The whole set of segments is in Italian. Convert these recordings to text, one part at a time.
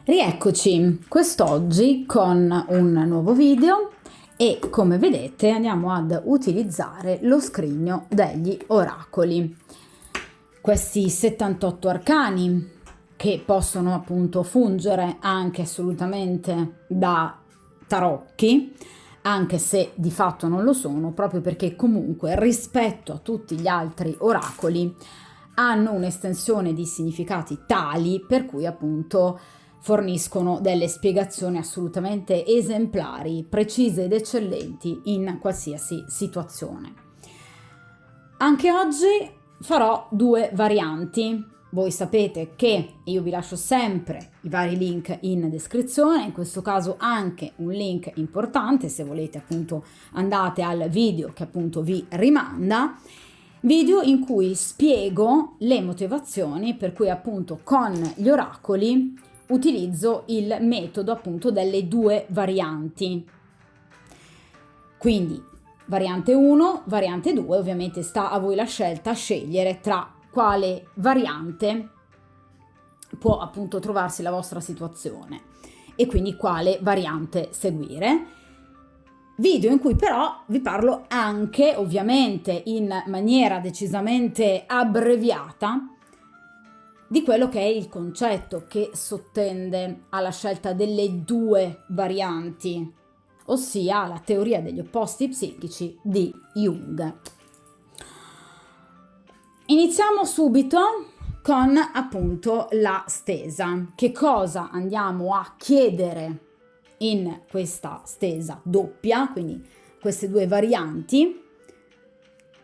Rieccoci quest'oggi con un nuovo video e come vedete andiamo ad utilizzare lo scrigno degli oracoli. Questi 78 arcani che possono appunto fungere anche assolutamente da tarocchi, anche se di fatto non lo sono, proprio perché comunque rispetto a tutti gli altri oracoli hanno un'estensione di significati tali per cui appunto forniscono delle spiegazioni assolutamente esemplari, precise ed eccellenti in qualsiasi situazione. Anche oggi farò due varianti. Voi sapete che io vi lascio sempre i vari link in descrizione, in questo caso anche un link importante, se volete appunto andate al video che appunto vi rimanda, video in cui spiego le motivazioni per cui appunto con gli oracoli utilizzo il metodo appunto delle due varianti. Quindi variante 1, variante 2, ovviamente sta a voi la scelta, scegliere tra quale variante può appunto trovarsi la vostra situazione e quindi quale variante seguire. Video in cui però vi parlo anche, ovviamente in maniera decisamente abbreviata, di quello che è il concetto che sottende alla scelta delle due varianti, ossia la teoria degli opposti psichici di Jung. Iniziamo subito con appunto la stesa. Che cosa andiamo a chiedere in questa stesa doppia? Quindi queste due varianti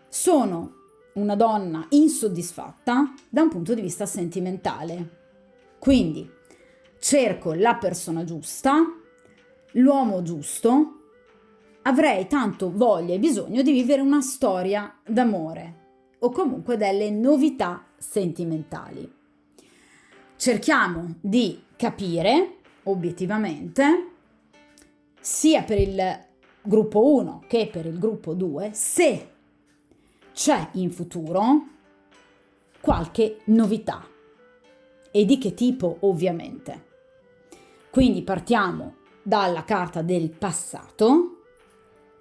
sono una donna insoddisfatta da un punto di vista sentimentale. Quindi cerco la persona giusta, l'uomo giusto, avrei tanto voglia e bisogno di vivere una storia d'amore o comunque delle novità sentimentali. Cerchiamo di capire obiettivamente, sia per il gruppo 1 che per il gruppo 2, se c'è in futuro qualche novità e di che tipo ovviamente. Quindi partiamo dalla carta del passato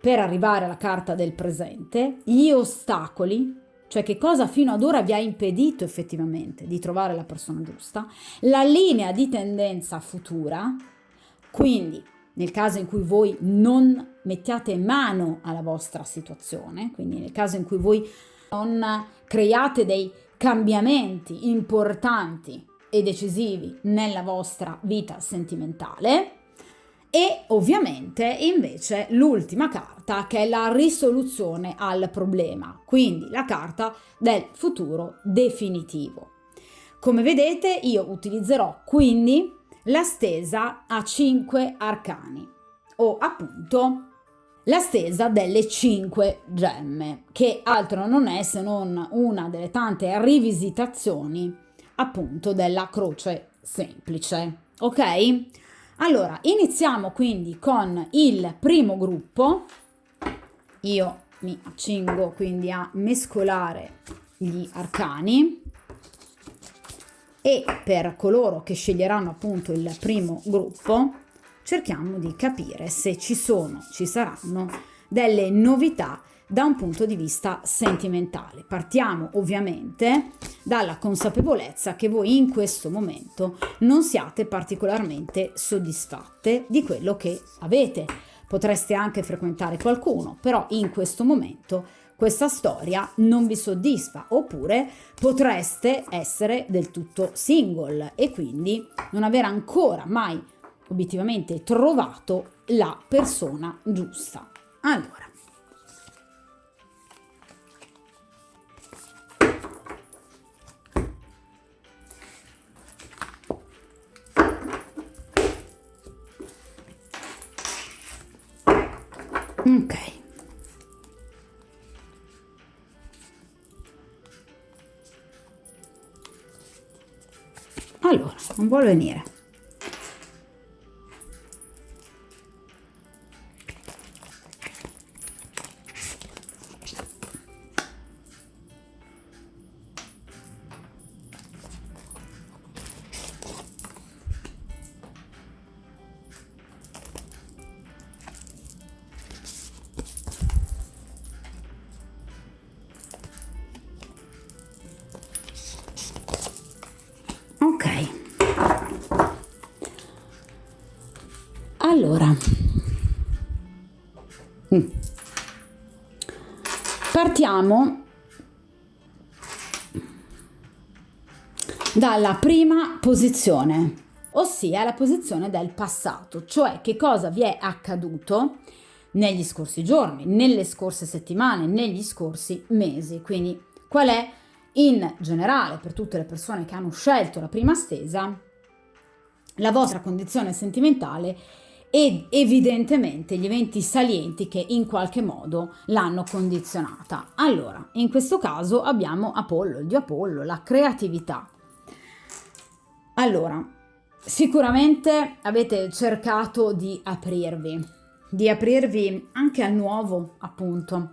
per arrivare alla carta del presente, gli ostacoli, cioè che cosa fino ad ora vi ha impedito effettivamente di trovare la persona giusta, la linea di tendenza futura, quindi nel caso in cui voi non mettiate mano alla vostra situazione, quindi nel caso in cui voi non creiate dei cambiamenti importanti e decisivi nella vostra vita sentimentale, e ovviamente invece l'ultima carta che è la risoluzione al problema, quindi la carta del futuro definitivo. Come vedete io utilizzerò quindi la stesa a 5 arcani o appunto la stesa delle 5 gemme, che altro non è se non una delle tante rivisitazioni appunto della croce semplice, ok? Allora iniziamo quindi con il primo gruppo. Io mi accingo quindi a mescolare gli arcani e per coloro che sceglieranno appunto il primo gruppo cerchiamo di capire se ci saranno delle novità da un punto di vista sentimentale. Partiamo ovviamente dalla consapevolezza che voi in questo momento non siate particolarmente soddisfatte di quello che avete. Potreste anche frequentare qualcuno, però in questo momento questa storia non vi soddisfa, oppure potreste essere del tutto single e quindi non aver ancora mai obiettivamente trovato la persona giusta. Allora, ok. Allora, non vuole venire. Allora, partiamo dalla prima posizione, ossia la posizione del passato, cioè che cosa vi è accaduto negli scorsi giorni, nelle scorse settimane, negli scorsi mesi. Quindi qual è in generale, per tutte le persone che hanno scelto la prima stesa, la vostra condizione sentimentale ed evidentemente gli eventi salienti che in qualche modo l'hanno condizionata. Allora, in questo caso abbiamo Apollo, il dio Apollo, la creatività. Allora, sicuramente avete cercato di aprirvi anche al nuovo, appunto,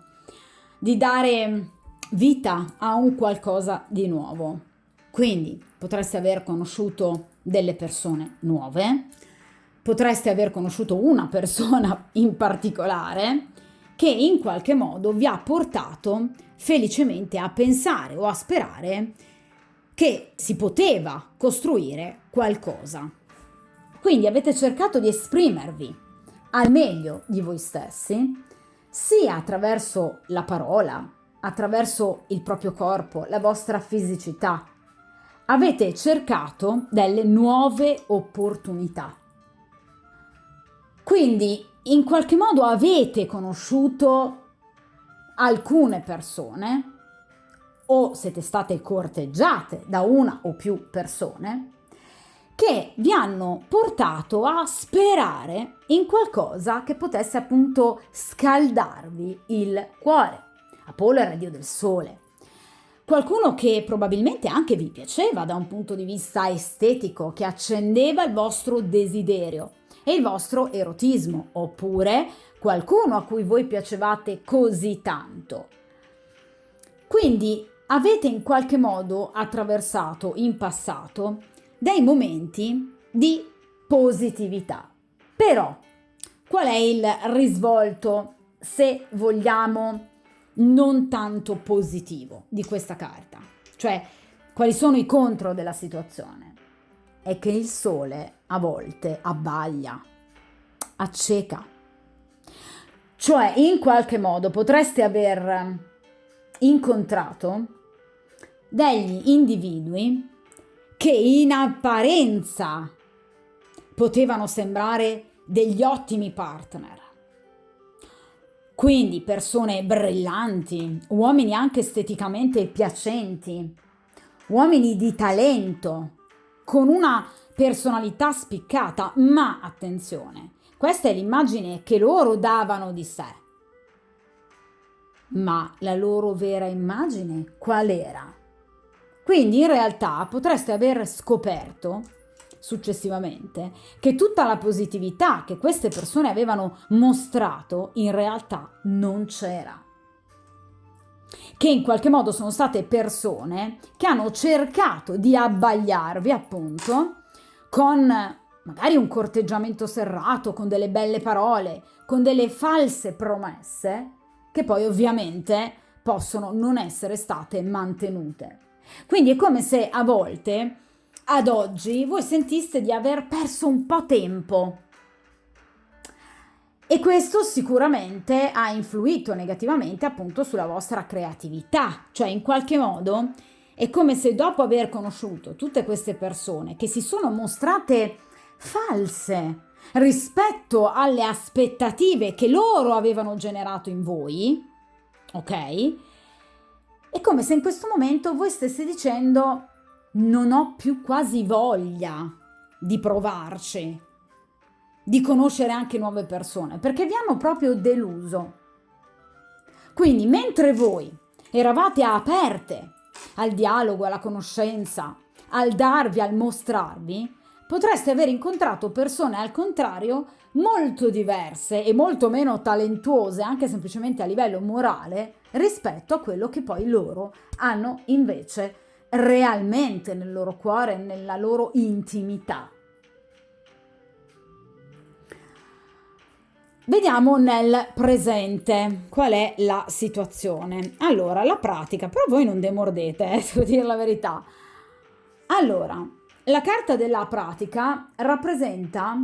di dare vita a un qualcosa di nuovo. Quindi potreste aver conosciuto delle persone nuove, potreste aver conosciuto una persona in particolare che in qualche modo vi ha portato felicemente a pensare o a sperare che si poteva costruire qualcosa. Quindi avete cercato di esprimervi al meglio di voi stessi, sia attraverso la parola, attraverso il proprio corpo, la vostra fisicità. Avete cercato delle nuove opportunità. Quindi in qualche modo avete conosciuto alcune persone o siete state corteggiate da una o più persone che vi hanno portato a sperare in qualcosa che potesse appunto scaldarvi il cuore. Apollo era il dio del sole. Qualcuno che probabilmente anche vi piaceva da un punto di vista estetico, che accendeva il vostro desiderio e il vostro erotismo, oppure qualcuno a cui voi piacevate così tanto. Quindi avete in qualche modo attraversato in passato dei momenti di positività. Però qual è il risvolto, se vogliamo, non tanto positivo di questa carta? Cioè, quali sono i contro della situazione? È che il sole a volte abbaglia, acceca. Cioè, in qualche modo potreste aver incontrato degli individui che in apparenza potevano sembrare degli ottimi partner. Quindi persone brillanti, uomini anche esteticamente piacenti, uomini di talento, con una personalità spiccata, ma attenzione, questa è l'immagine che loro davano di sé. Ma la loro vera immagine qual era? Quindi in realtà potreste aver scoperto successivamente che tutta la positività che queste persone avevano mostrato in realtà non c'era. Che in qualche modo sono state persone che hanno cercato di abbagliarvi appunto con magari un corteggiamento serrato, con delle belle parole, con delle false promesse che poi ovviamente possono non essere state mantenute. Quindi è come se a volte, ad oggi, voi sentiste di aver perso un po' tempo. E questo sicuramente ha influito negativamente appunto sulla vostra creatività. Cioè in qualche modo è come se dopo aver conosciuto tutte queste persone che si sono mostrate false rispetto alle aspettative che loro avevano generato in voi, ok? È come se in questo momento voi stesse dicendo non ho più quasi voglia di provarci, di conoscere anche nuove persone, perché vi hanno proprio deluso. Quindi mentre voi eravate aperte al dialogo, alla conoscenza, al darvi, al mostrarvi, potreste aver incontrato persone al contrario molto diverse e molto meno talentuose, anche semplicemente a livello morale, rispetto a quello che poi loro hanno invece realmente nel loro cuore, nella loro intimità. Vediamo nel presente qual è la situazione. Allora, la pratica, però voi non demordete, devo dire la verità. Allora, la carta della pratica rappresenta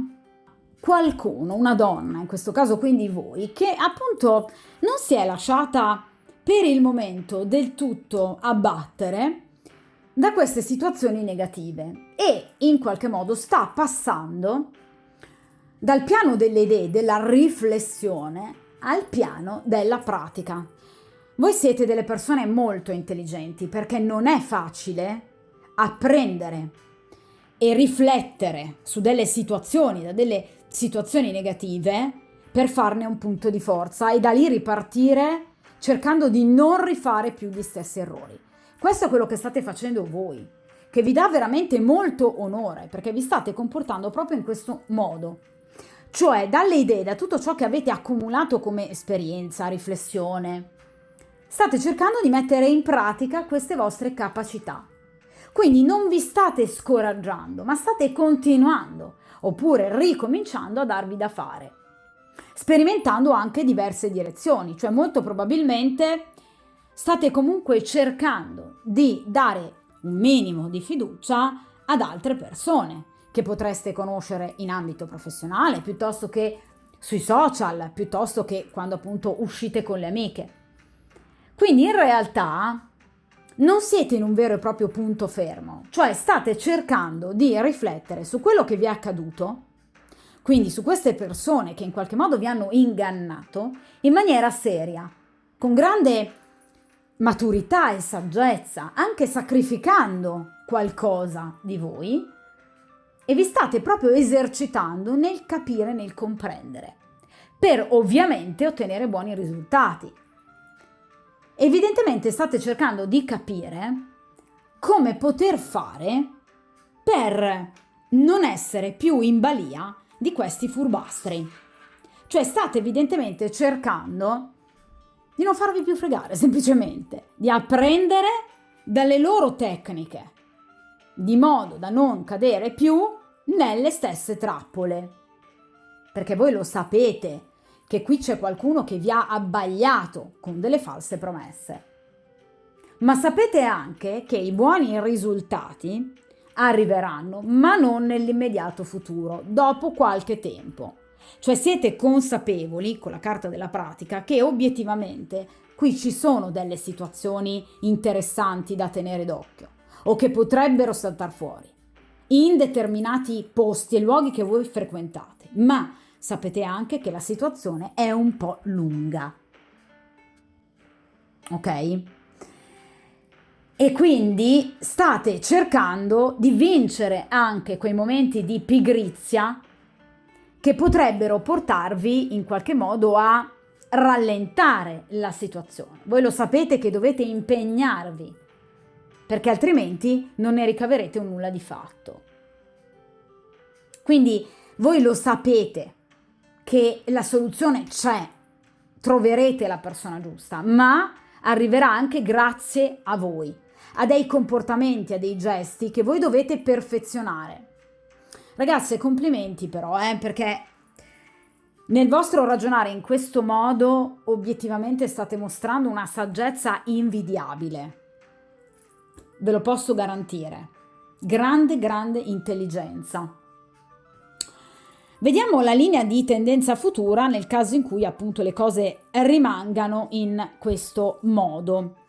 qualcuno, una donna, in questo caso quindi voi, che appunto non si è lasciata per il momento del tutto abbattere da queste situazioni negative e in qualche modo sta passando dal piano delle idee, della riflessione, al piano della pratica. Voi siete delle persone molto intelligenti perché non è facile apprendere e riflettere su delle situazioni, da delle situazioni negative, per farne un punto di forza e da lì ripartire cercando di non rifare più gli stessi errori. Questo è quello che state facendo voi, che vi dà veramente molto onore, perché vi state comportando proprio in questo modo. Cioè, dalle idee, da tutto ciò che avete accumulato come esperienza, riflessione, state cercando di mettere in pratica queste vostre capacità. Quindi non vi state scoraggiando, ma state continuando, oppure ricominciando a darvi da fare, sperimentando anche diverse direzioni, cioè molto probabilmente state comunque cercando di dare un minimo di fiducia ad altre persone che potreste conoscere in ambito professionale, piuttosto che sui social, piuttosto che quando appunto uscite con le amiche. Quindi in realtà non siete in un vero e proprio punto fermo, cioè state cercando di riflettere su quello che vi è accaduto, quindi su queste persone che in qualche modo vi hanno ingannato, in maniera seria, con grande maturità e saggezza, anche sacrificando qualcosa di voi, e vi state proprio esercitando nel capire, nel comprendere, per ovviamente ottenere buoni risultati. Evidentemente state cercando di capire come poter fare per non essere più in balia di questi furbastri. Cioè state evidentemente cercando di non farvi più fregare, semplicemente, di apprendere dalle loro tecniche, di modo da non cadere più nelle stesse trappole. Perché voi lo sapete che qui c'è qualcuno che vi ha abbagliato con delle false promesse. Ma sapete anche che i buoni risultati arriveranno, ma non nell'immediato futuro, dopo qualche tempo. Cioè siete consapevoli, con la carta della pratica, che obiettivamente qui ci sono delle situazioni interessanti da tenere d'occhio o che potrebbero saltar fuori in determinati posti e luoghi che voi frequentate, ma sapete anche che la situazione è un po' lunga. Ok? E quindi state cercando di vincere anche quei momenti di pigrizia che potrebbero portarvi in qualche modo a rallentare la situazione. Voi lo sapete che dovete impegnarvi, perché altrimenti non ne ricaverete un nulla di fatto. Quindi voi lo sapete che la soluzione c'è, troverete la persona giusta, ma arriverà anche grazie a voi, a dei comportamenti, a dei gesti che voi dovete perfezionare. Ragazze, complimenti però, perché nel vostro ragionare in questo modo obiettivamente state mostrando una saggezza invidiabile. Ve lo posso garantire. Grande, grande intelligenza. Vediamo la linea di tendenza futura nel caso in cui appunto le cose rimangano in questo modo.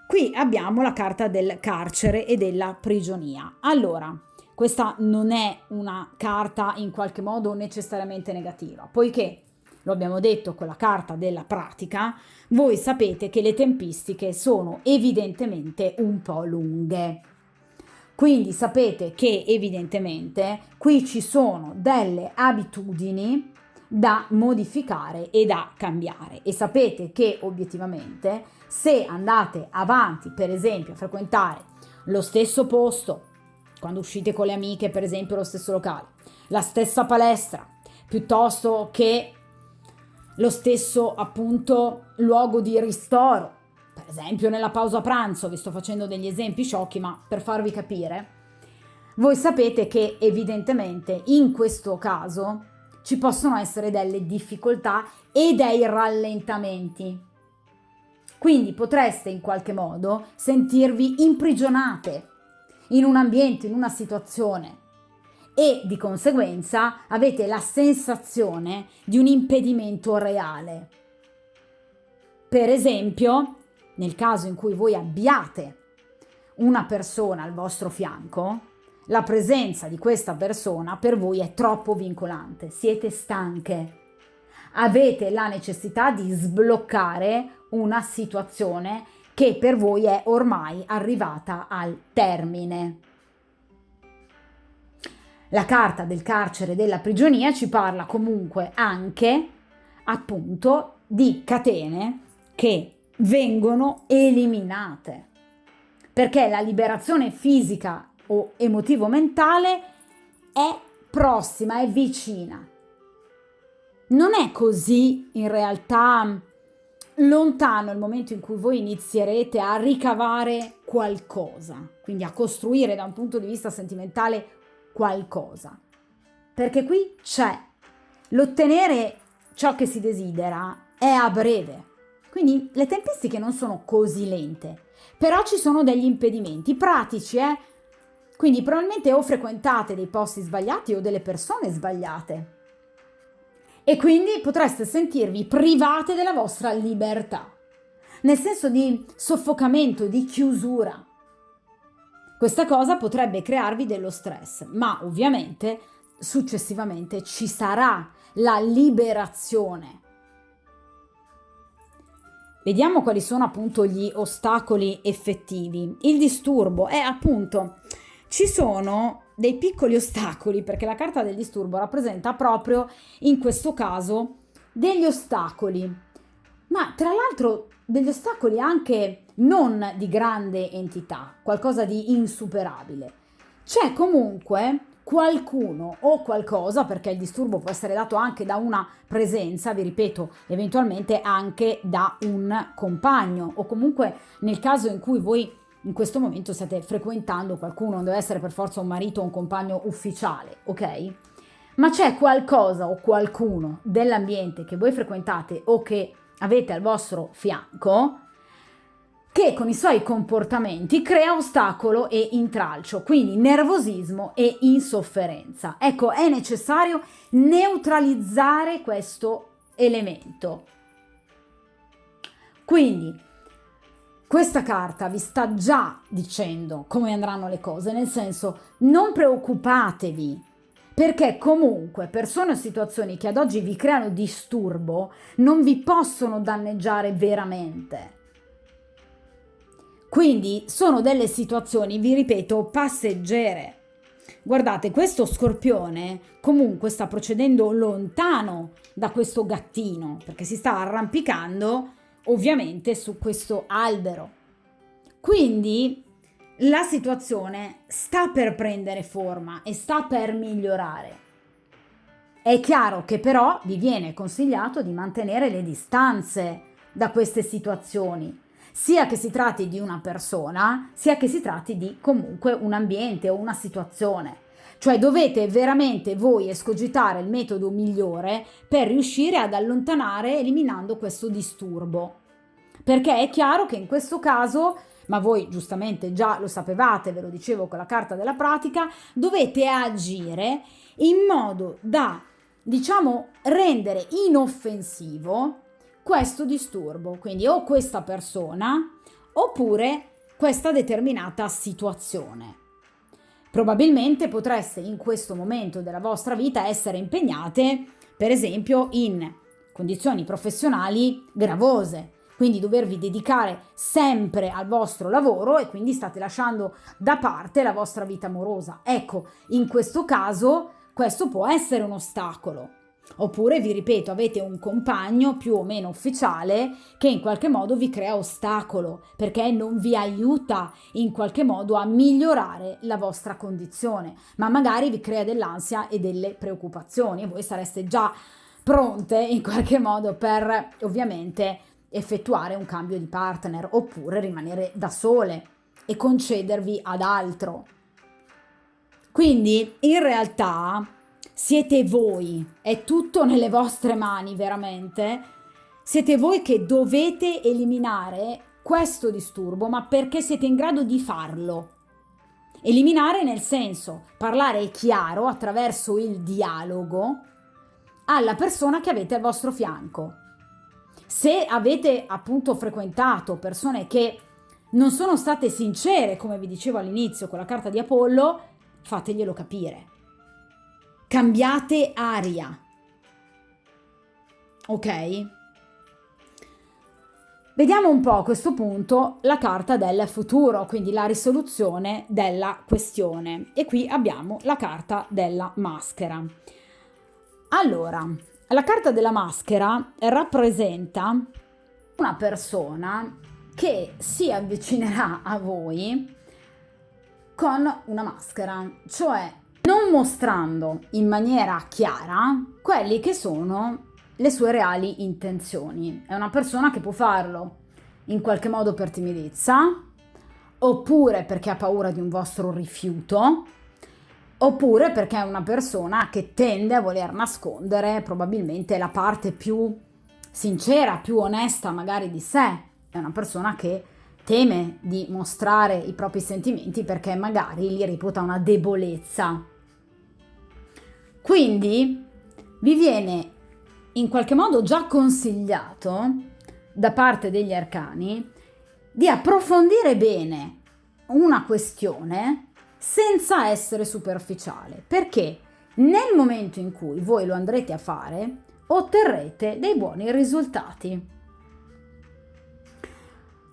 Qui abbiamo la carta del carcere e della prigionia. Allora, questa non è una carta in qualche modo necessariamente negativa, poiché, lo abbiamo detto con la carta della pratica, voi sapete che le tempistiche sono evidentemente un po' lunghe. Quindi sapete che evidentemente qui ci sono delle abitudini da modificare e da cambiare e sapete che obiettivamente se andate avanti, per esempio, a frequentare lo stesso posto, quando uscite con le amiche, per esempio, lo stesso locale, la stessa palestra, piuttosto che lo stesso appunto luogo di ristoro, per esempio nella pausa pranzo, vi sto facendo degli esempi sciocchi, ma per farvi capire, voi sapete che evidentemente in questo caso ci possono essere delle difficoltà e dei rallentamenti. Quindi potreste in qualche modo sentirvi imprigionate in un ambiente, in una situazione e di conseguenza avete la sensazione di un impedimento reale. Per esempio, nel caso in cui voi abbiate una persona al vostro fianco, la presenza di questa persona per voi è troppo vincolante, siete stanche, avete la necessità di sbloccare una situazione che per voi è ormai arrivata al termine. La carta del carcere della prigionia ci parla comunque anche, appunto, di catene che vengono eliminate, perché la liberazione fisica o emotivo-mentale è prossima, è vicina. Non è così in realtà lontano il momento in cui voi inizierete a ricavare qualcosa, quindi a costruire da un punto di vista sentimentale qualcosa, perché qui c'è l'ottenere ciò che si desidera è a breve, quindi le tempistiche non sono così lente, però ci sono degli impedimenti pratici, quindi probabilmente o frequentate dei posti sbagliati o delle persone sbagliate e quindi potreste sentirvi private della vostra libertà, nel senso di soffocamento, di chiusura. Questa cosa potrebbe crearvi dello stress, ma ovviamente successivamente ci sarà la liberazione. Vediamo quali sono appunto gli ostacoli effettivi. Il disturbo è appunto, ci sono dei piccoli ostacoli, perché la carta del disturbo rappresenta proprio in questo caso degli ostacoli, ma tra l'altro degli ostacoli anche non di grande entità, qualcosa di insuperabile. C'è comunque qualcuno o qualcosa, perché il disturbo può essere dato anche da una presenza, vi ripeto, eventualmente anche da un compagno, o comunque nel caso in cui voi in questo momento state frequentando qualcuno, non deve essere per forza un marito o un compagno ufficiale, ok? Ma c'è qualcosa o qualcuno dell'ambiente che voi frequentate o che avete al vostro fianco che con i suoi comportamenti crea ostacolo e intralcio, quindi nervosismo e insofferenza. Ecco, è necessario neutralizzare questo elemento. Quindi questa carta vi sta già dicendo come andranno le cose, nel senso non preoccupatevi, perché comunque persone o situazioni che ad oggi vi creano disturbo non vi possono danneggiare veramente. Quindi sono delle situazioni, vi ripeto, passeggere. Guardate, questo scorpione comunque sta procedendo lontano da questo gattino, perché si sta arrampicando ovviamente su questo albero. Quindi la situazione sta per prendere forma e sta per migliorare. È chiaro che però vi viene consigliato di mantenere le distanze da queste situazioni, sia che si tratti di una persona, sia che si tratti di comunque un ambiente o una situazione. Cioè dovete veramente voi escogitare il metodo migliore per riuscire ad allontanare eliminando questo disturbo. Perché è chiaro che in questo caso, ma voi giustamente già lo sapevate, ve lo dicevo con la carta della pratica, dovete agire in modo da, diciamo, rendere inoffensivo questo disturbo, quindi o questa persona oppure questa determinata situazione. Probabilmente potreste in questo momento della vostra vita essere impegnate, per esempio, in condizioni professionali gravose, quindi dovervi dedicare sempre al vostro lavoro e quindi state lasciando da parte la vostra vita amorosa. Ecco, in questo caso questo può essere un ostacolo. Oppure, vi ripeto, avete un compagno più o meno ufficiale che in qualche modo vi crea ostacolo perché non vi aiuta in qualche modo a migliorare la vostra condizione, ma magari vi crea dell'ansia e delle preoccupazioni e voi sareste già pronte in qualche modo per ovviamente effettuare un cambio di partner oppure rimanere da sole e concedervi ad altro. Quindi in realtà siete voi, è tutto nelle vostre mani veramente, siete voi che dovete eliminare questo disturbo, ma perché siete in grado di farlo. Eliminare nel senso parlare chiaro attraverso il dialogo alla persona che avete al vostro fianco. Se avete appunto frequentato persone che non sono state sincere, come vi dicevo all'inizio con la carta di Apollo, fateglielo capire. Cambiate aria. Ok? Vediamo un po' a questo punto la carta del futuro, quindi la risoluzione della questione. E qui abbiamo la carta della maschera. Allora, la carta della maschera rappresenta una persona che si avvicinerà a voi con una maschera, cioè non mostrando in maniera chiara quelli che sono le sue reali intenzioni. È una persona che può farlo in qualche modo per timidezza, oppure perché ha paura di un vostro rifiuto, oppure perché è una persona che tende a voler nascondere probabilmente la parte più sincera, più onesta magari di sé. È una persona che teme di mostrare i propri sentimenti perché magari li reputa una debolezza. Quindi vi viene in qualche modo già consigliato da parte degli arcani di approfondire bene una questione senza essere superficiale, perché nel momento in cui voi lo andrete a fare otterrete dei buoni risultati.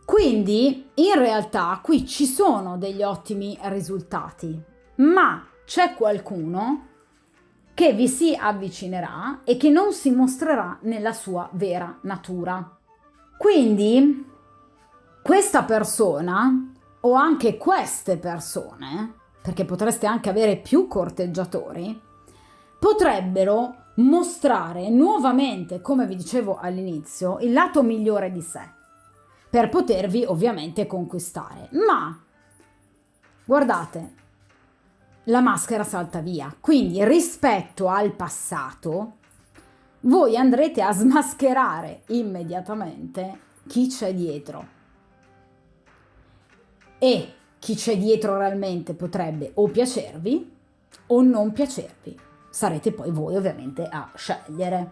Quindi in realtà qui ci sono degli ottimi risultati, ma c'è qualcuno che vi si avvicinerà e che non si mostrerà nella sua vera natura. Quindi questa persona o anche queste persone, perché potreste anche avere più corteggiatori, potrebbero mostrare nuovamente, come vi dicevo all'inizio, il lato migliore di sé, per potervi ovviamente conquistare. Ma guardate, la maschera salta via, quindi rispetto al passato voi andrete a smascherare immediatamente chi c'è dietro, e chi c'è dietro realmente potrebbe o piacervi o non piacervi. Sarete poi voi ovviamente a scegliere,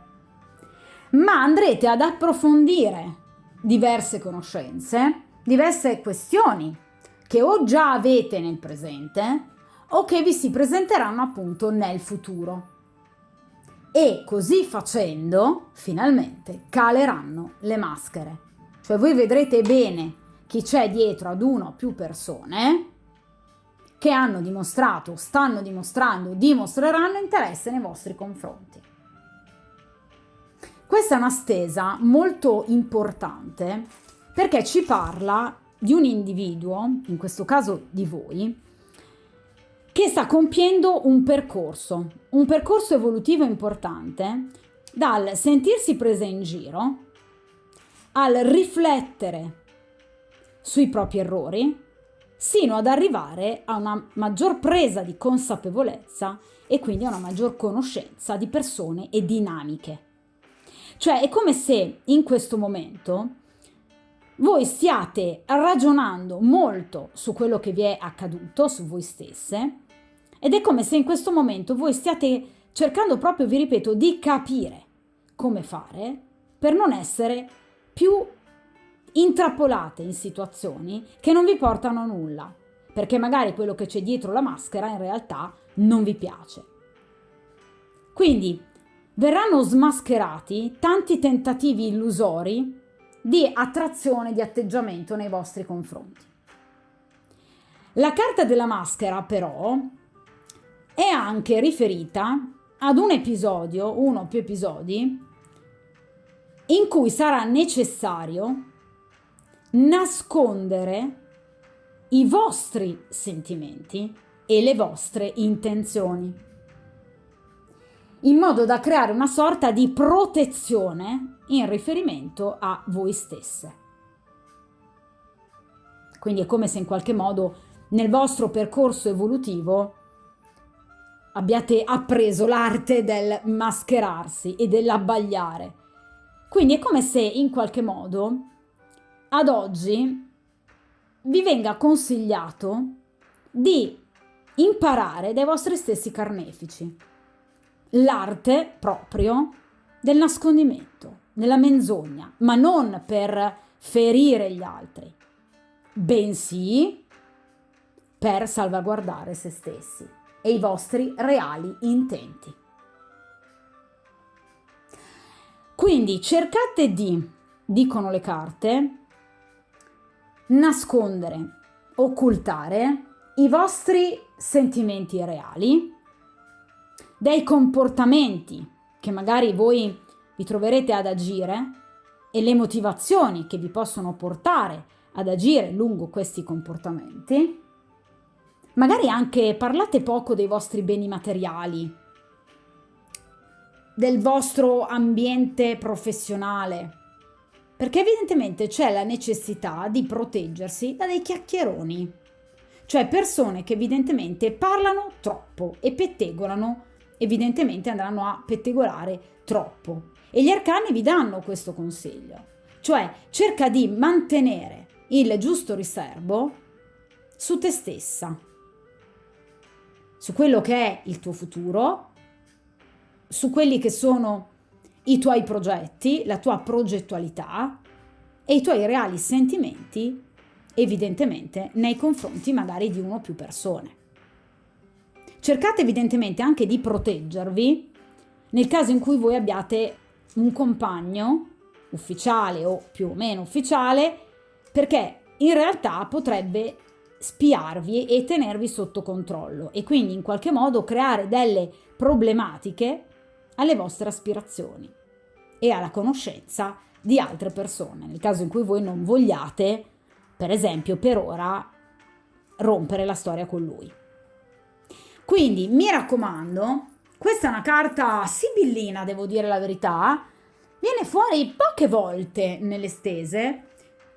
ma andrete ad approfondire diverse conoscenze, diverse questioni che o già avete nel presente o che vi si presenteranno appunto nel futuro. E così facendo, finalmente, caleranno le maschere. Cioè voi vedrete bene chi c'è dietro ad una o più persone che hanno dimostrato, stanno dimostrando, dimostreranno interesse nei vostri confronti. Questa è una stesa molto importante perché ci parla di un individuo, in questo caso di voi, che sta compiendo un percorso evolutivo importante, dal sentirsi presa in giro al riflettere sui propri errori, sino ad arrivare a una maggior presa di consapevolezza e quindi a una maggior conoscenza di persone e dinamiche. Cioè è come se in questo momento voi stiate ragionando molto su quello che vi è accaduto, su voi stesse, ed è come se in questo momento voi stiate cercando proprio, vi ripeto, di capire come fare per non essere più intrappolate in situazioni che non vi portano a nulla, perché magari quello che c'è dietro la maschera in realtà non vi piace. Quindi verranno smascherati tanti tentativi illusori di attrazione, di atteggiamento nei vostri confronti. La carta della maschera però è anche riferita ad un episodio, uno o più episodi, in cui sarà necessario nascondere i vostri sentimenti e le vostre intenzioni, in modo da creare una sorta di protezione in riferimento a voi stesse. Quindi è come se in qualche modo nel vostro percorso evolutivo abbiate appreso l'arte del mascherarsi e dell'abbagliare. Quindi è come se in qualche modo ad oggi vi venga consigliato di imparare dai vostri stessi carnefici l'arte proprio del nascondimento, della menzogna, ma non per ferire gli altri, bensì per salvaguardare se stessi e i vostri reali intenti. Quindi cercate di, dicono le carte, nascondere, occultare i vostri sentimenti reali, dei comportamenti che magari voi vi troverete ad agire e le motivazioni che vi possono portare ad agire lungo questi comportamenti. Magari anche parlate poco dei vostri beni materiali, del vostro ambiente professionale, perché evidentemente c'è la necessità di proteggersi da dei chiacchieroni, cioè persone che evidentemente parlano troppo e pettegolano, evidentemente andranno a pettegolare troppo. E gli arcani vi danno questo consiglio, cioè cerca di mantenere il giusto riservo su te stessa, su quello che è il tuo futuro, su quelli che sono i tuoi progetti, la tua progettualità e i tuoi reali sentimenti, evidentemente nei confronti magari di una o più persone. Cercate evidentemente anche di proteggervi nel caso in cui voi abbiate un compagno ufficiale o più o meno ufficiale, perché in realtà potrebbe spiarvi e tenervi sotto controllo e quindi in qualche modo creare delle problematiche alle vostre aspirazioni e alla conoscenza di altre persone, nel caso in cui voi non vogliate, per esempio, per ora rompere la storia con lui. Quindi mi raccomando, questa è una carta sibillina, devo dire la verità, viene fuori poche volte nelle stese,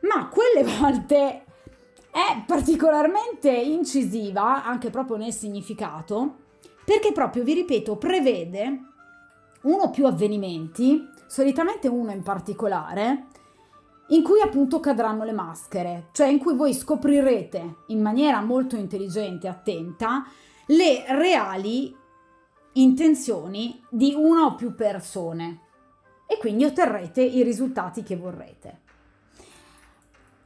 ma quelle volte è particolarmente incisiva anche proprio nel significato, perché proprio, vi ripeto, prevede uno o più avvenimenti, solitamente uno in particolare, in cui appunto cadranno le maschere, cioè in cui voi scoprirete in maniera molto intelligente e attenta le reali intenzioni di una o più persone e quindi otterrete i risultati che vorrete.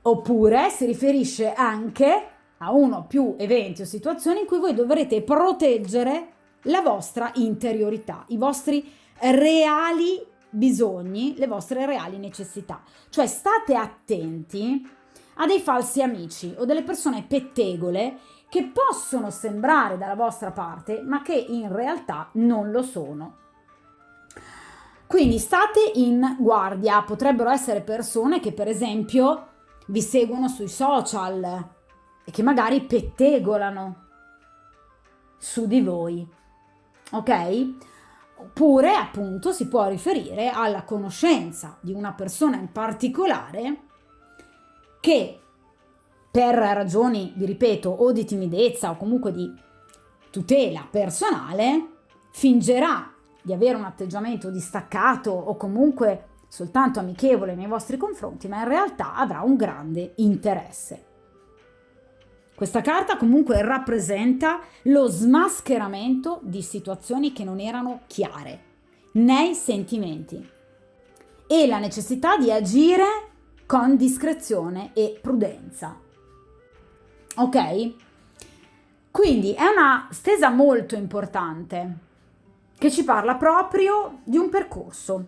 Oppure si riferisce anche a uno o più eventi o situazioni in cui voi dovrete proteggere la vostra interiorità, i vostri reali bisogni, le vostre reali necessità. Cioè state attenti a dei falsi amici o delle persone pettegole che possono sembrare dalla vostra parte, ma che in realtà non lo sono. Quindi state in guardia, potrebbero essere persone che per esempio vi seguono sui social e che magari pettegolano su di voi, ok? Oppure appunto si può riferire alla conoscenza di una persona in particolare che per ragioni, vi ripeto, o di timidezza o comunque di tutela personale fingerà di avere un atteggiamento distaccato o comunque soltanto amichevole nei vostri confronti, ma in realtà avrà un grande interesse. Questa carta comunque rappresenta lo smascheramento di situazioni che non erano chiare nei sentimenti e la necessità di agire con discrezione e prudenza. Ok? Quindi è una stesa molto importante che ci parla proprio di un percorso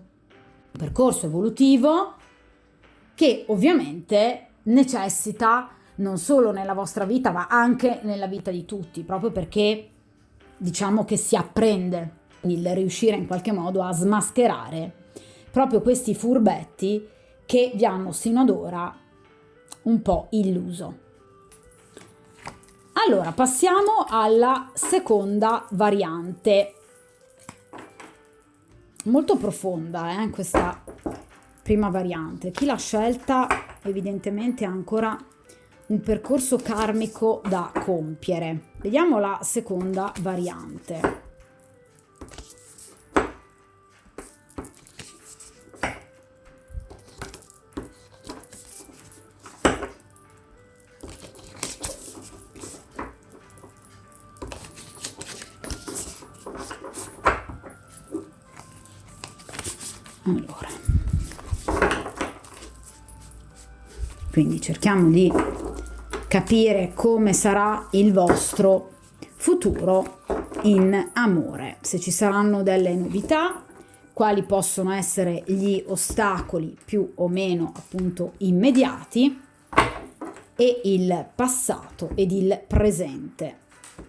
evolutivo che ovviamente necessita non solo nella vostra vita ma anche nella vita di tutti, proprio perché diciamo che si apprende il riuscire in qualche modo a smascherare proprio questi furbetti che vi hanno sino ad ora un po' illuso. Allora, passiamo alla seconda variante. Molto profonda, questa prima variante. Chi l'ha scelta evidentemente ha ancora un percorso karmico da compiere. Vediamo la seconda variante. Allora, quindi cerchiamo di capire come sarà il vostro futuro in amore, se ci saranno delle novità, quali possono essere gli ostacoli più o meno appunto immediati, e il passato ed il presente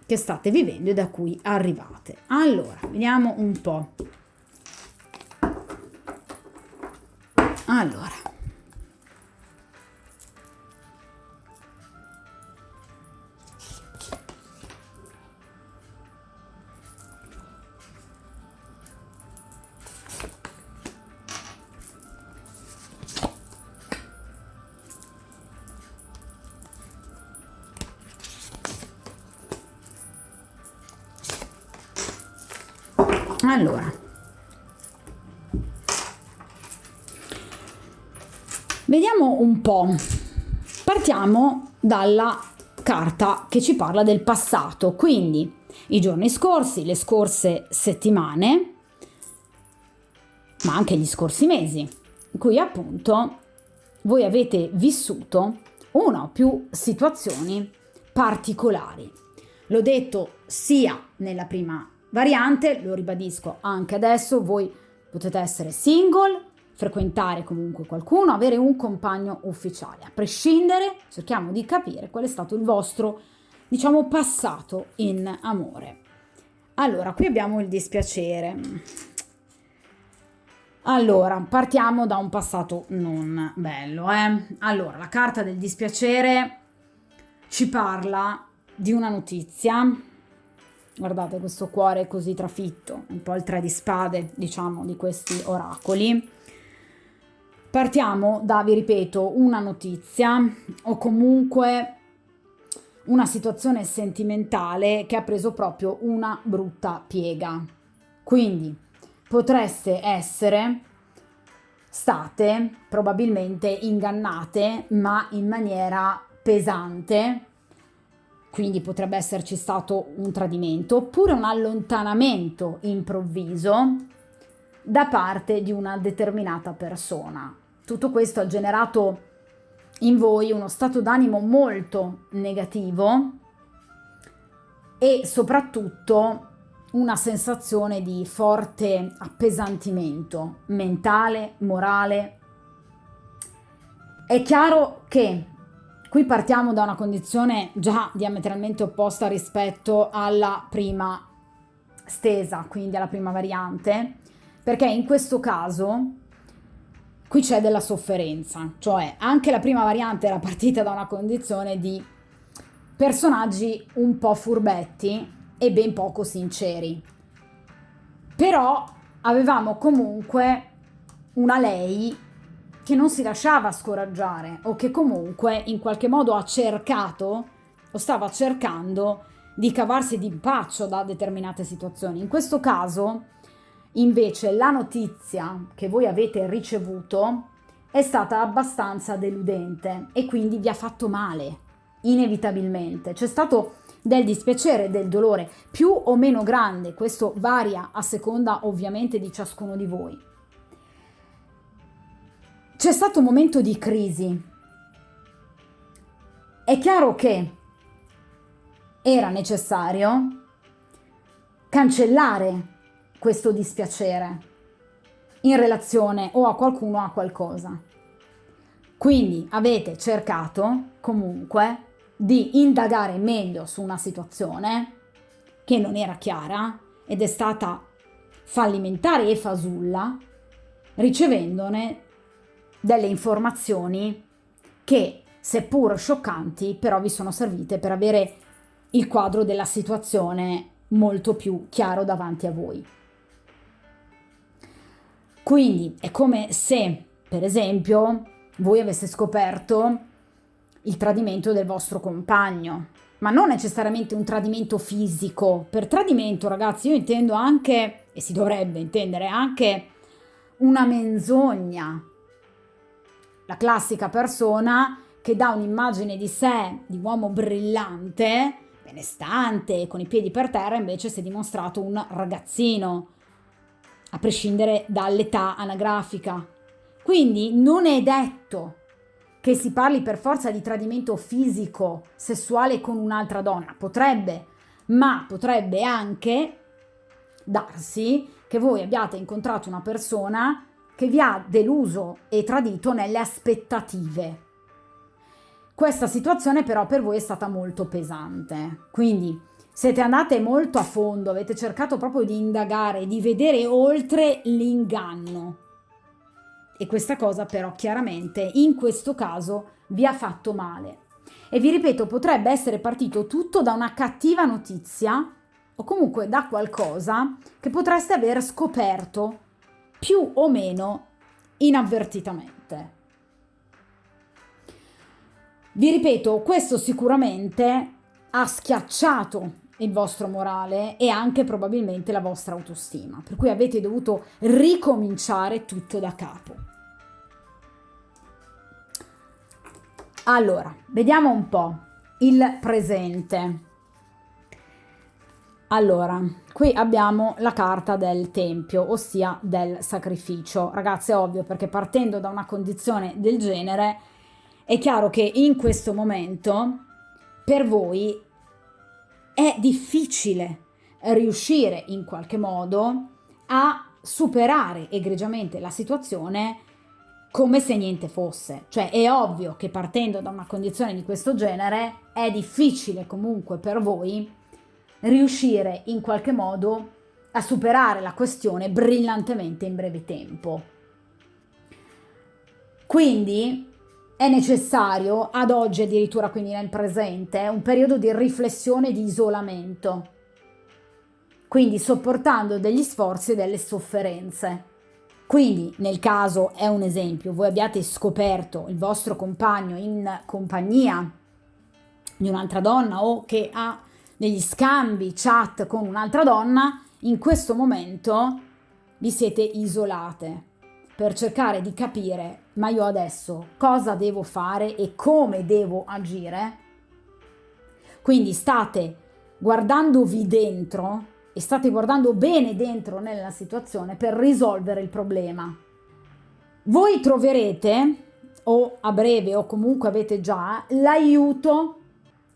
che state vivendo e da cui arrivate. Allora, vediamo un po'. Allora, vediamo un po'. Partiamo dalla carta che ci parla del passato, quindi i giorni scorsi, le scorse settimane, ma anche gli scorsi mesi, in cui appunto voi avete vissuto una o più situazioni particolari. L'ho detto sia nella prima variante, lo ribadisco anche adesso, voi potete essere single, frequentare comunque qualcuno, avere un compagno ufficiale. A prescindere, cerchiamo di capire qual è stato il vostro, diciamo, passato in amore. Allora, qui abbiamo il dispiacere. Allora, partiamo da un passato non bello, Allora, la carta del dispiacere ci parla di una notizia. Guardate questo cuore così trafitto, un po' il 3 di spade, diciamo, di questi oracoli. Partiamo da, vi ripeto, una notizia o comunque una situazione sentimentale che ha preso proprio una brutta piega. Quindi potreste essere state probabilmente ingannate, ma in maniera pesante. Quindi potrebbe esserci stato un tradimento oppure un allontanamento improvviso da parte di una determinata persona. Tutto questo ha generato in voi uno stato d'animo molto negativo e soprattutto una sensazione di forte appesantimento mentale, morale. È chiaro che qui partiamo da una condizione già diametralmente opposta rispetto alla prima stesa, quindi alla prima variante, perché in questo caso qui c'è della sofferenza, cioè anche la prima variante era partita da una condizione di personaggi un po' furbetti e ben poco sinceri, però avevamo comunque una lei che non si lasciava scoraggiare o che comunque in qualche modo ha cercato o stava cercando di cavarsi d'impaccio da determinate situazioni. In questo caso invece la notizia che voi avete ricevuto è stata abbastanza deludente e quindi vi ha fatto male, inevitabilmente. C'è stato del dispiacere, del dolore, più o meno grande, questo varia a seconda ovviamente di ciascuno di voi. C'è stato un momento di crisi. È chiaro che era necessario cancellare questo dispiacere in relazione o a qualcuno o a qualcosa. Quindi avete cercato comunque di indagare meglio su una situazione che non era chiara ed è stata fallimentare e fasulla, ricevendone delle informazioni che, seppur scioccanti, però vi sono servite per avere il quadro della situazione molto più chiaro davanti a voi. Quindi è come se, per esempio, voi aveste scoperto il tradimento del vostro compagno, ma non necessariamente un tradimento fisico. Per tradimento, ragazzi, io intendo anche, e si dovrebbe intendere anche, una menzogna. La classica persona che dà un'immagine di sé, di uomo brillante, benestante, con i piedi per terra, invece si è dimostrato un ragazzino a prescindere dall'età anagrafica. Quindi non è detto che si parli per forza di tradimento fisico, sessuale con un'altra donna. Potrebbe, ma potrebbe anche darsi che voi abbiate incontrato una persona che vi ha deluso e tradito nelle aspettative. Questa situazione però per voi è stata molto pesante, quindi siete andate molto a fondo, avete cercato proprio di indagare, di vedere oltre l'inganno. E questa cosa però chiaramente in questo caso vi ha fatto male. E vi ripeto, potrebbe essere partito tutto da una cattiva notizia o comunque da qualcosa che potreste aver scoperto più o meno inavvertitamente. Vi ripeto, questo sicuramente ha schiacciato il vostro morale e anche probabilmente la vostra autostima, per cui avete dovuto ricominciare tutto da capo. Allora, vediamo un po' il presente. Allora, qui abbiamo la carta del tempio, ossia del sacrificio. Ragazzi, è ovvio, perché partendo da una condizione del genere, è chiaro che in questo momento per voi è difficile riuscire in qualche modo a superare egregiamente la situazione come se niente fosse. Cioè è ovvio che partendo da una condizione di questo genere è difficile comunque per voi riuscire in qualche modo a superare la questione brillantemente in breve tempo. Quindi è necessario, ad oggi addirittura, quindi nel presente, un periodo di riflessione e di isolamento, quindi sopportando degli sforzi e delle sofferenze. Quindi nel caso, è un esempio, voi abbiate scoperto il vostro compagno in compagnia di un'altra donna o che ha degli scambi chat con un'altra donna, in questo momento vi siete isolate per cercare di capire: ma io adesso cosa devo fare e come devo agire? Quindi state guardandovi dentro e state guardando bene dentro nella situazione per risolvere il problema. Voi troverete, o a breve o comunque avete già, l'aiuto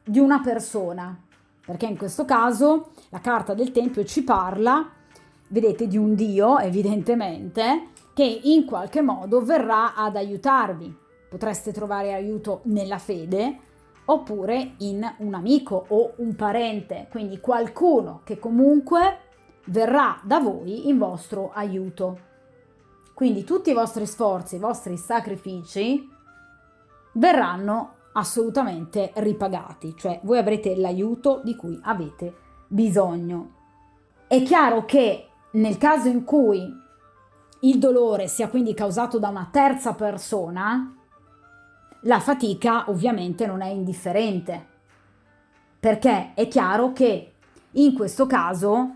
di una persona, perché in questo caso la carta del tempio ci parla, vedete, di un dio evidentemente, che in qualche modo verrà ad aiutarvi. Potreste trovare aiuto nella fede oppure in un amico o un parente, quindi qualcuno che comunque verrà da voi in vostro aiuto. Quindi tutti i vostri sforzi, i vostri sacrifici verranno assolutamente ripagati, cioè voi avrete l'aiuto di cui avete bisogno. È chiaro che nel caso in cui il dolore sia quindi causato da una terza persona, la fatica ovviamente non è indifferente, perché è chiaro che in questo caso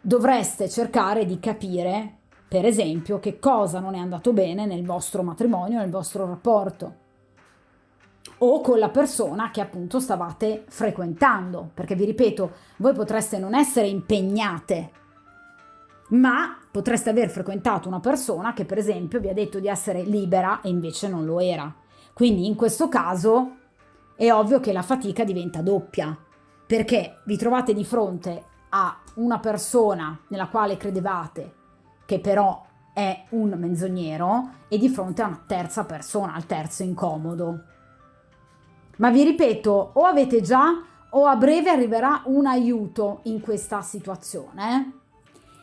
dovreste cercare di capire, per esempio, che cosa non è andato bene nel vostro matrimonio, nel vostro rapporto o con la persona che appunto stavate frequentando, perché vi ripeto, voi potreste non essere impegnate, ma potreste aver frequentato una persona che per esempio vi ha detto di essere libera e invece non lo era. Quindi in questo caso è ovvio che la fatica diventa doppia, perché vi trovate di fronte a una persona nella quale credevate, che però è un menzognero, e di fronte a una terza persona, al terzo incomodo. Ma vi ripeto, o avete già o a breve arriverà un aiuto in questa situazione.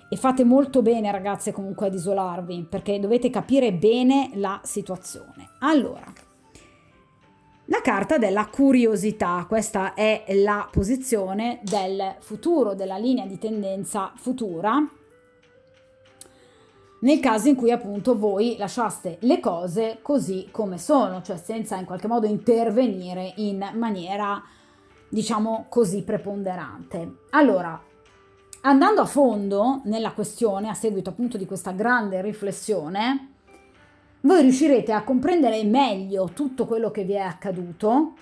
E fate molto bene, ragazze, comunque ad isolarvi, perché dovete capire bene la situazione. Allora, la carta della curiosità, questa è la posizione del futuro, della linea di tendenza futura, nel caso in cui appunto voi lasciaste le cose così come sono, cioè senza in qualche modo intervenire in maniera, diciamo così, preponderante. Allora, andando a fondo nella questione, a seguito appunto di questa grande riflessione, voi riuscirete a comprendere meglio tutto quello che vi è accaduto,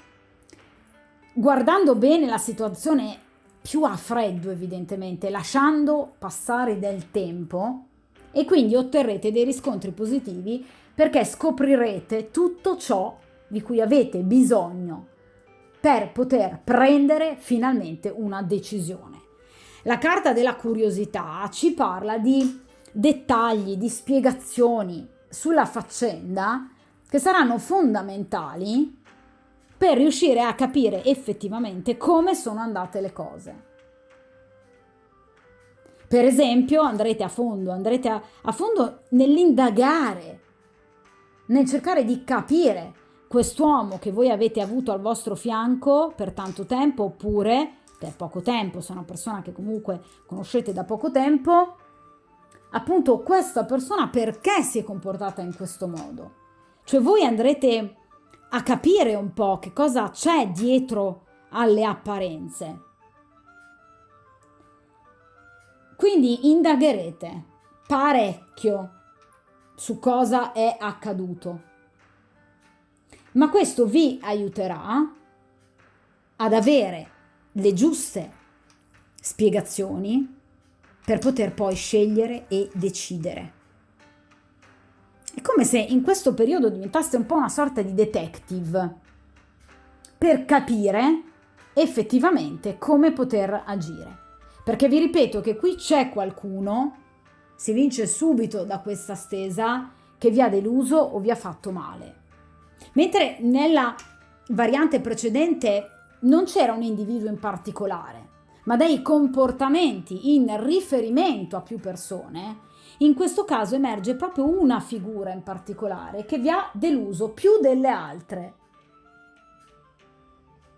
guardando bene la situazione più a freddo evidentemente, lasciando passare del tempo, e quindi otterrete dei riscontri positivi perché scoprirete tutto ciò di cui avete bisogno per poter prendere finalmente una decisione. La carta della curiosità ci parla di dettagli, di spiegazioni sulla faccenda che saranno fondamentali per riuscire a capire effettivamente come sono andate le cose. Per esempio, andrete a fondo nell'indagare, nel cercare di capire quest'uomo che voi avete avuto al vostro fianco per tanto tempo oppure per poco tempo, se è una persona che comunque conoscete da poco tempo, appunto questa persona perché si è comportata in questo modo. Cioè voi andrete a capire un po' che cosa c'è dietro alle apparenze. Quindi indagherete parecchio su cosa è accaduto. Ma questo vi aiuterà ad avere le giuste spiegazioni per poter poi scegliere e decidere. È come se in questo periodo diventaste un po' una sorta di detective per capire effettivamente come poter agire. Perché vi ripeto che qui c'è qualcuno, si evince subito da questa stesa, che vi ha deluso o vi ha fatto male. Mentre nella variante precedente non c'era un individuo in particolare, ma dei comportamenti in riferimento a più persone, in questo caso emerge proprio una figura in particolare che vi ha deluso più delle altre.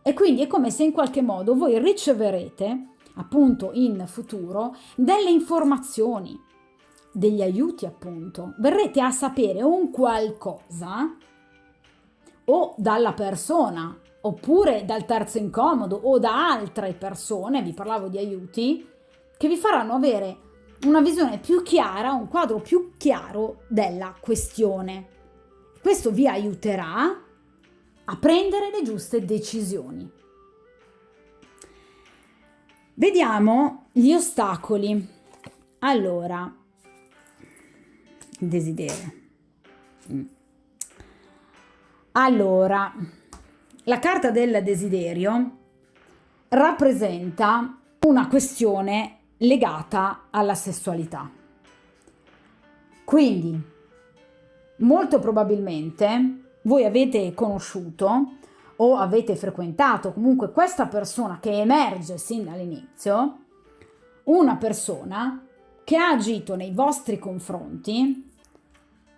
E quindi è come se in qualche modo voi riceverete, appunto in futuro, delle informazioni, degli aiuti appunto. Verrete a sapere un qualcosa o dalla persona, oppure dal terzo incomodo o da altre persone, vi parlavo di aiuti, che vi faranno avere una visione più chiara, un quadro più chiaro della questione. Questo vi aiuterà a prendere le giuste decisioni. Vediamo gli ostacoli. Allora, il desiderio. Allora, la carta del desiderio rappresenta una questione legata alla sessualità. Quindi, molto probabilmente voi avete conosciuto o avete frequentato comunque questa persona che emerge sin dall'inizio, una persona che ha agito nei vostri confronti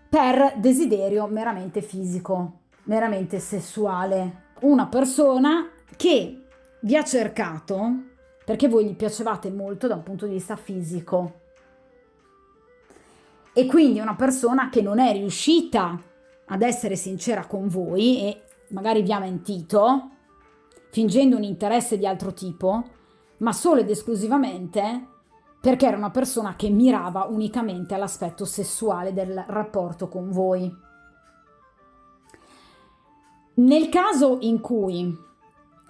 per desiderio meramente fisico, meramente sessuale. Una persona che vi ha cercato perché voi gli piacevate molto da un punto di vista fisico. E quindi una persona che non è riuscita ad essere sincera con voi e magari vi ha mentito, fingendo un interesse di altro tipo, ma solo ed esclusivamente perché era una persona che mirava unicamente all'aspetto sessuale del rapporto con voi. Nel caso in cui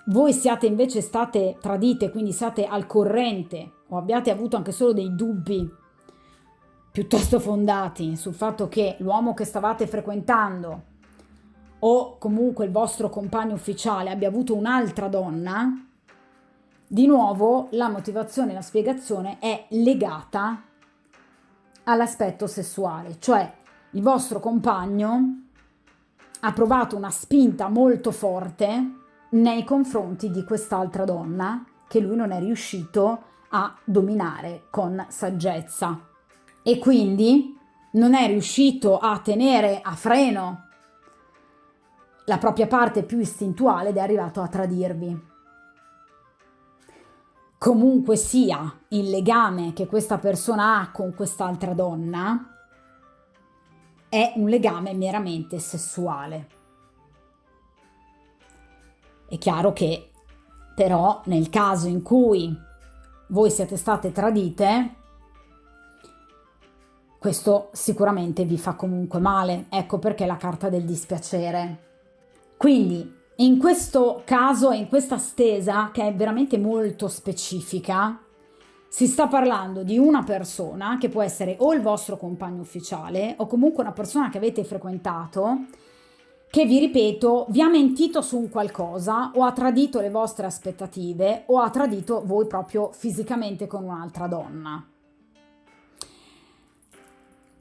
voi siate invece state tradite, quindi siate al corrente o abbiate avuto anche solo dei dubbi piuttosto fondati sul fatto che l'uomo che stavate frequentando o comunque il vostro compagno ufficiale abbia avuto un'altra donna, di nuovo la motivazione e la spiegazione è legata all'aspetto sessuale, cioè il vostro compagno ha provato una spinta molto forte nei confronti di quest'altra donna che lui non è riuscito a dominare con saggezza e quindi non è riuscito a tenere a freno la propria parte più istintuale ed è arrivato a tradirvi. Comunque sia, il legame che questa persona ha con quest'altra donna è un legame meramente sessuale. È chiaro che però nel caso in cui voi siete state tradite, questo sicuramente vi fa comunque male. Ecco perché la carta del dispiacere. Quindi In questo caso e in questa stesa, che è veramente molto specifica, si sta parlando di una persona che può essere o il vostro compagno ufficiale o comunque una persona che avete frequentato che, vi ripeto, vi ha mentito su un qualcosa o ha tradito le vostre aspettative o ha tradito voi proprio fisicamente con un'altra donna.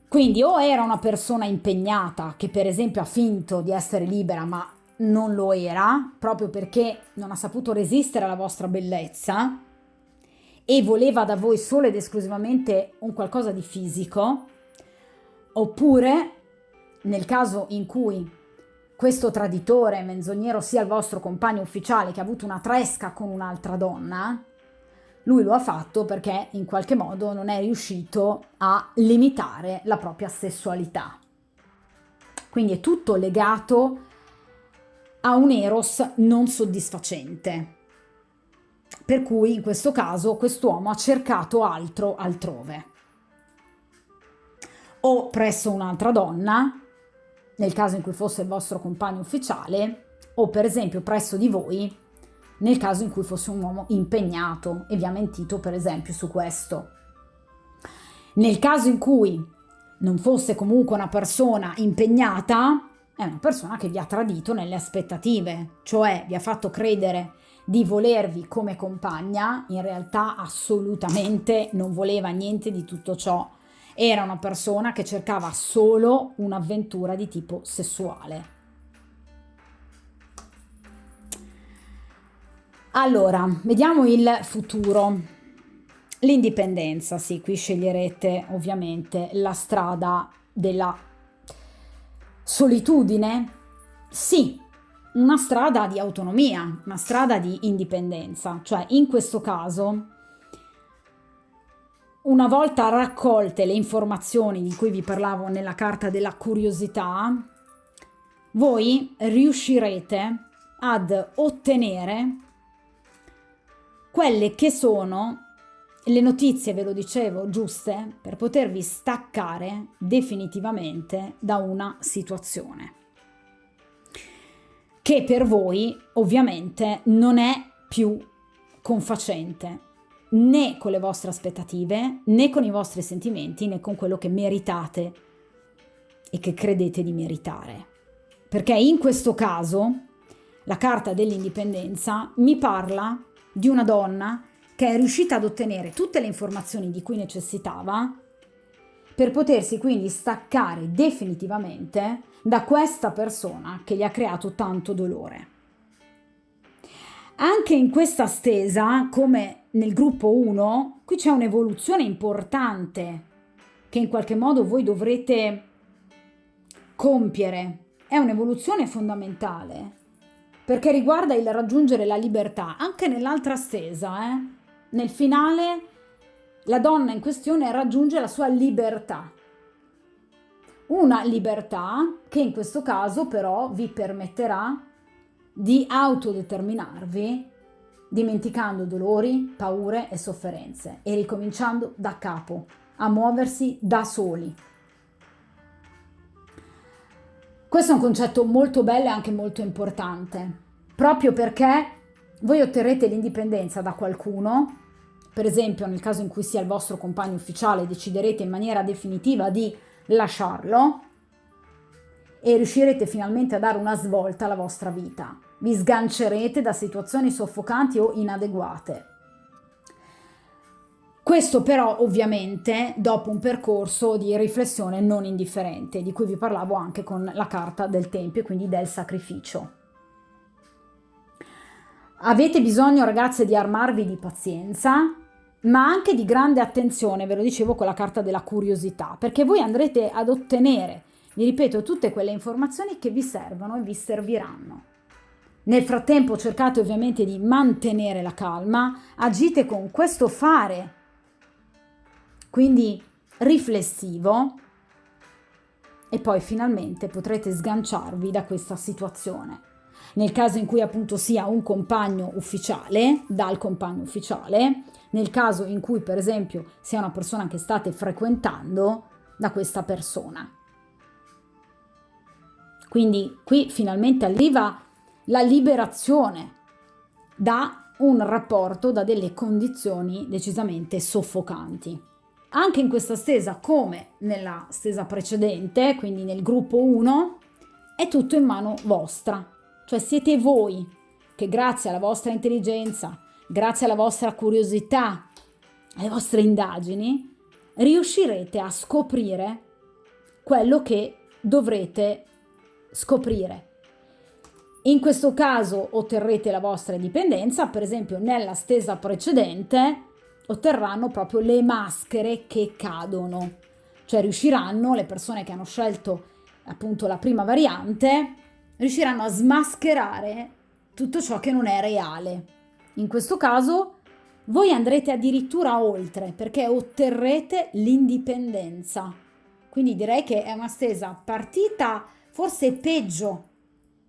Quindi o era una persona impegnata che per esempio ha finto di essere libera ma non lo era, proprio perché non ha saputo resistere alla vostra bellezza e voleva da voi solo ed esclusivamente un qualcosa di fisico, oppure nel caso in cui questo traditore menzognero sia il vostro compagno ufficiale che ha avuto una tresca con un'altra donna, lui lo ha fatto perché in qualche modo non è riuscito a limitare la propria sessualità. Quindi è tutto legato a un eros non soddisfacente. Per cui in questo caso quest'uomo ha cercato altro altrove. O presso un'altra donna, nel caso in cui fosse il vostro compagno ufficiale, o per esempio presso di voi, nel caso in cui fosse un uomo impegnato e vi ha mentito per esempio su questo. Nel caso in cui non fosse comunque una persona impegnata, è una persona che vi ha tradito nelle aspettative, cioè vi ha fatto credere di volervi come compagna, in realtà assolutamente non voleva niente di tutto ciò. Era una persona che cercava solo un'avventura di tipo sessuale. Allora, vediamo il futuro. L'indipendenza, sì, qui sceglierete ovviamente la strada della solitudine, sì, una strada di autonomia, una strada di indipendenza, cioè in questo caso, una volta raccolte le informazioni di cui vi parlavo nella carta della curiosità, voi riuscirete ad ottenere quelle che sono le notizie, ve lo dicevo, giuste per potervi staccare definitivamente da una situazione che per voi ovviamente non è più confacente né con le vostre aspettative, né con i vostri sentimenti, né con quello che meritate e che credete di meritare. Perché in questo caso la carta dell'indipendenza mi parla di una donna che è riuscita ad ottenere tutte le informazioni di cui necessitava per potersi quindi staccare definitivamente da questa persona che gli ha creato tanto dolore. Anche in questa stesa, come nel gruppo 1, qui c'è un'evoluzione importante che in qualche modo voi dovrete compiere. È un'evoluzione fondamentale perché riguarda il raggiungere la libertà, anche nell'altra stesa, Nel finale la donna in questione raggiunge la sua libertà. Una libertà che in questo caso però vi permetterà di autodeterminarvi, dimenticando dolori, paure e sofferenze e ricominciando da capo, a muoversi da soli. Questo è un concetto molto bello e anche molto importante, proprio perché voi otterrete l'indipendenza da qualcuno, per esempio nel caso in cui sia il vostro compagno ufficiale, deciderete in maniera definitiva di lasciarlo e riuscirete finalmente a dare una svolta alla vostra vita. Vi sgancerete da situazioni soffocanti o inadeguate. Questo però ovviamente dopo un percorso di riflessione non indifferente, di cui vi parlavo anche con la carta del tempio e quindi del sacrificio. Avete bisogno, ragazze, di armarvi di pazienza, ma anche di grande attenzione, ve lo dicevo con la carta della curiosità, perché voi andrete ad ottenere, vi ripeto, tutte quelle informazioni che vi servono e vi serviranno. Nel frattempo cercate ovviamente di mantenere la calma, agite con questo fare, quindi riflessivo, e poi finalmente potrete sganciarvi da questa situazione. Nel caso in cui appunto sia un compagno ufficiale, dal compagno ufficiale, nel caso in cui per esempio sia una persona che state frequentando, da questa persona. Quindi qui finalmente arriva la liberazione da un rapporto, da delle condizioni decisamente soffocanti. Anche in questa stesa, come nella stesa precedente, quindi nel gruppo 1, è tutto in mano vostra, cioè siete voi che grazie alla vostra intelligenza, grazie alla vostra curiosità, alle vostre indagini, riuscirete a scoprire quello che dovrete scoprire. In questo caso otterrete la vostra indipendenza, per esempio nella stesa precedente otterranno proprio le maschere che cadono, cioè riusciranno, le persone che hanno scelto appunto la prima variante, riusciranno a smascherare tutto ciò che non è reale. In questo caso voi andrete addirittura oltre, perché otterrete l'indipendenza. Quindi direi che è una stesa partita forse peggio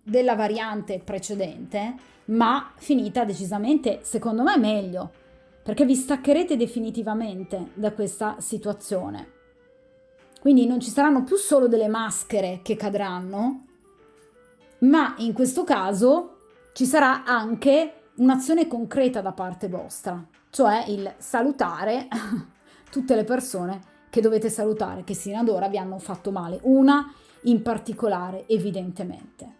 della variante precedente, ma finita decisamente, secondo me, meglio, perché vi staccherete definitivamente da questa situazione. Quindi non ci saranno più solo delle maschere che cadranno, ma in questo caso ci sarà anche un'azione concreta da parte vostra, cioè il salutare tutte le persone che dovete salutare, che sino ad ora vi hanno fatto male, una in particolare evidentemente.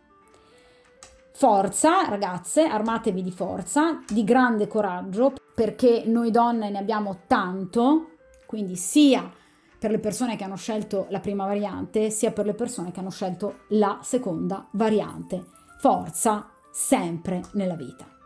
Forza, ragazze, armatevi di forza, di grande coraggio, perché noi donne ne abbiamo tanto, quindi sia per le persone che hanno scelto la prima variante, sia per le persone che hanno scelto la seconda variante. Forza sempre nella vita.